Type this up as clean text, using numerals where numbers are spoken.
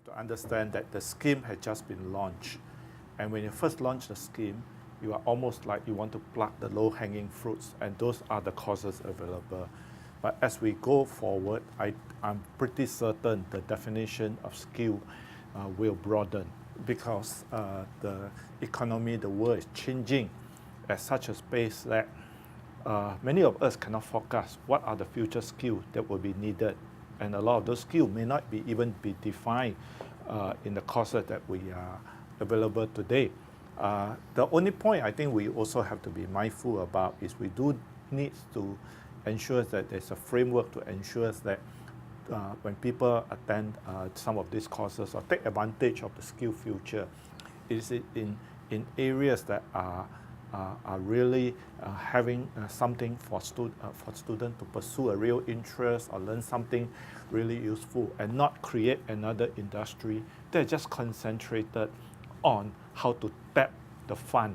have to understand that the scheme had just been launched. And when you first launch the scheme, you are almost like you want to pluck the low-hanging fruits, and those are the courses available. But as we go forward, I'm pretty certain the definition of skill will broaden because the economy, the world is changing at such a pace that many of us cannot forecast what are the future skills that will be needed. And a lot of those skills may not be even be defined in the courses that we are available today. The only point I think we also have to be mindful about is we do need to ensure that there's a framework to ensure that when people attend some of these courses or take advantage of the skill future, is it in areas that are really having something for students to pursue a real interest or learn something really useful, and not create another industry that just concentrated on how to tap the fund